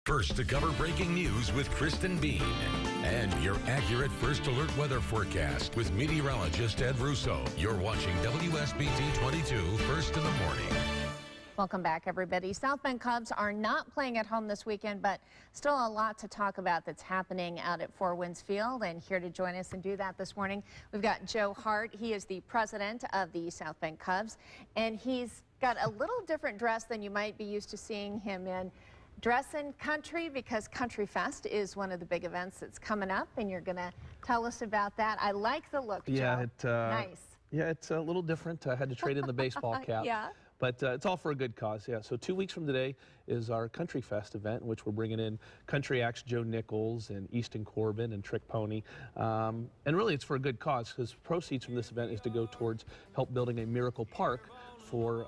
First to cover breaking news with Kristen Bean. And your accurate first alert weather forecast with meteorologist Ed Russo. You're watching WSBT-22 first in the morning. Welcome back, everybody. South Bend Cubs are not playing at home this weekend, but still a lot to talk about that's happening out at Four Winds Field. And here to join us and do that this morning, we've got Joe Hart. He is the president of the South Bend Cubs, and he's got a little different dress than you might be used to seeing him in. Dress in country, because Country Fest is one of the big events that's coming up, and you're going to tell us about that. I like the look, Joe. Nice. Yeah, it's a little different. I had to trade in the baseball cap. Yeah. But it's all for a good cause, yeah. So 2 weeks from today is our Country Fest event, in which we're bringing in country acts Joe Nichols and Easton Corbin and Trick Pony. And really it's for a good cause, because proceeds from this event is to go towards help building a miracle park for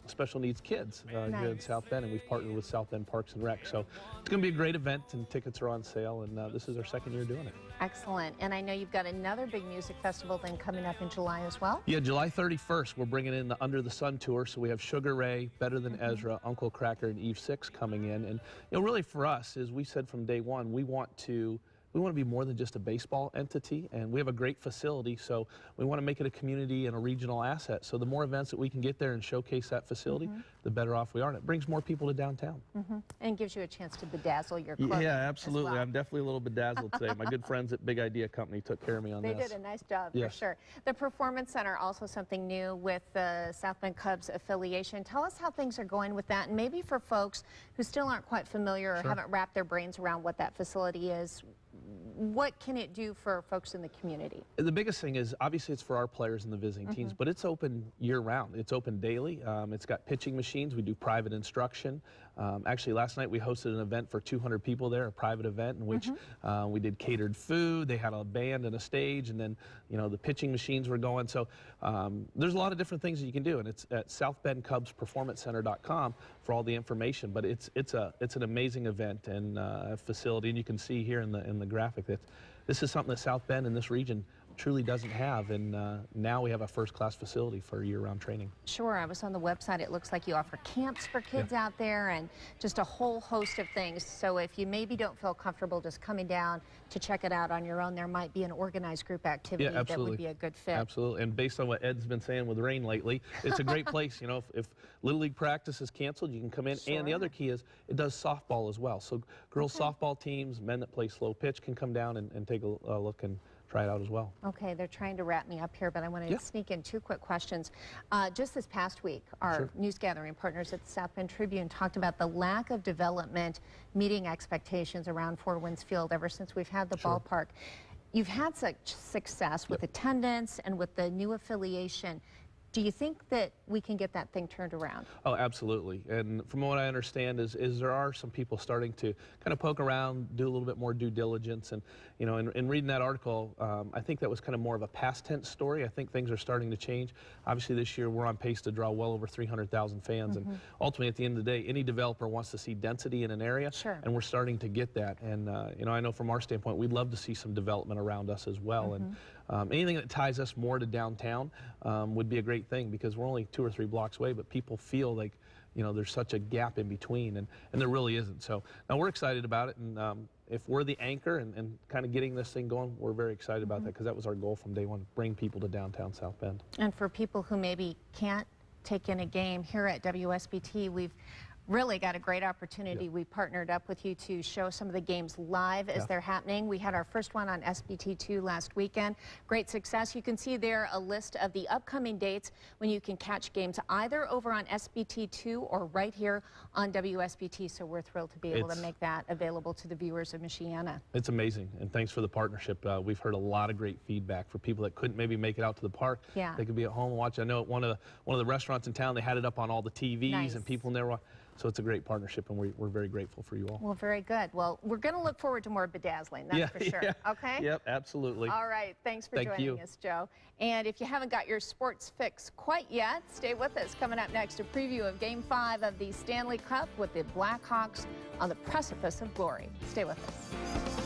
special needs kids here in South Bend, and we've partnered with South Bend Parks and Rec. So it's going to be a great event, and tickets are on sale, and this is our second year doing it. Excellent. And I know you've got another big music festival then coming up in July as well? Yeah, July 31st, we're bringing in the Under the Sun Tour, so we have Sugar Ray, Better Than Ezra, Uncle Cracker, and Eve Six coming in. And really for us, as we said from day one, we want to be more than just a baseball entity, and we have a great facility, so we want to make it a community and a regional asset. So the more events that we can get there and showcase that facility, the better off we are, and it brings more people to downtown. And gives you a chance to bedazzle your clothing. Yeah, absolutely. Well. I'm definitely a little bedazzled today. My good friends at Big Idea Company took care of me on this. They did a nice job, for sure. The Performance Center, also something new with the South Bend Cubs affiliation. Tell us how things are going with that, and maybe for folks who still aren't quite familiar or haven't wrapped their brains around what that facility is, what can it do for folks in the community? The biggest thing is, obviously, it's for our players and the visiting teams, but it's open year-round. It's open daily. It's got pitching machines. We do private instruction. Actually, last night we hosted an event for 200 people there, a private event in which we did catered food. They had a band and a stage, and then the pitching machines were going. So there's a lot of different things that you can do, and it's at southbendcubsperformancecenter.com for all the information. But it's an amazing event and facility, and you can see here in the graphic that this is something that South Bend in this region truly doesn't have, and now we have a first-class facility for year-round training. Sure, I was on the website. It looks like you offer camps for kids out there and just a whole host of things. So if you maybe don't feel comfortable just coming down to check it out on your own, there might be an organized group activity that would be a good fit. Absolutely, and based on what Ed's been saying with rain lately, it's a great place. If Little League practice is canceled, you can come in. And the other key is it does softball as well. So girls softball teams, men that play slow pitch can come down and take a look and try it out as well. Okay, they're trying to wrap me up here, but I want to sneak in two quick questions. Just this past week, our news gathering partners at the South Bend Tribune talked about the lack of development meeting expectations around Four Winds Field ever since we've had the ballpark. You've had such success with attendance and with the new affiliation. Do you think that we can get that thing turned around? Oh, absolutely. And from what I understand is there are some people starting to kind of poke around, do a little bit more due diligence. And, in reading that article, I think that was kind of more of a past tense story. I think things are starting to change. Obviously, this year we're on pace to draw well over 300,000 fans. And ultimately, at the end of the day, any developer wants to see density in an area. And we're starting to get that. And, I know from our standpoint, we'd love to see some development around us as well. And anything that ties us more to downtown would be a great thing, because we're only 2 or 3 blocks away, but people feel like there's such a gap in between, and there really isn't. So now we're excited about it, and if we're the anchor and kind of getting this thing going, we're very excited about that, because that was our goal from day one, bring people to downtown South Bend. And for people who maybe can't take in a game, here at WSBT, we've really got a great opportunity. We partnered up with you to show some of the games live as they're happening. We had our first one on SBT2 last weekend. Great success. You can see there a list of the upcoming dates when you can catch games either over on SBT2 or right here on WSBT. So we're thrilled to be able to make that available to the viewers of Michiana. It's amazing, and thanks for the partnership. We've heard a lot of great feedback for people that couldn't maybe make it out to the park. They could be at home and watch. I know at one of the restaurants in town, they had it up on all the TVs, and people in there. So it's a great partnership, and we're very grateful for you all. Well, very good. Well, we're going to look forward to more bedazzling, that's for sure. Okay? Yep, absolutely. All right. Thanks for joining us, Joe. And if you haven't got your sports fix quite yet, stay with us. Coming up next, a preview of Game 5 of the Stanley Cup with the Blackhawks on the precipice of glory. Stay with us.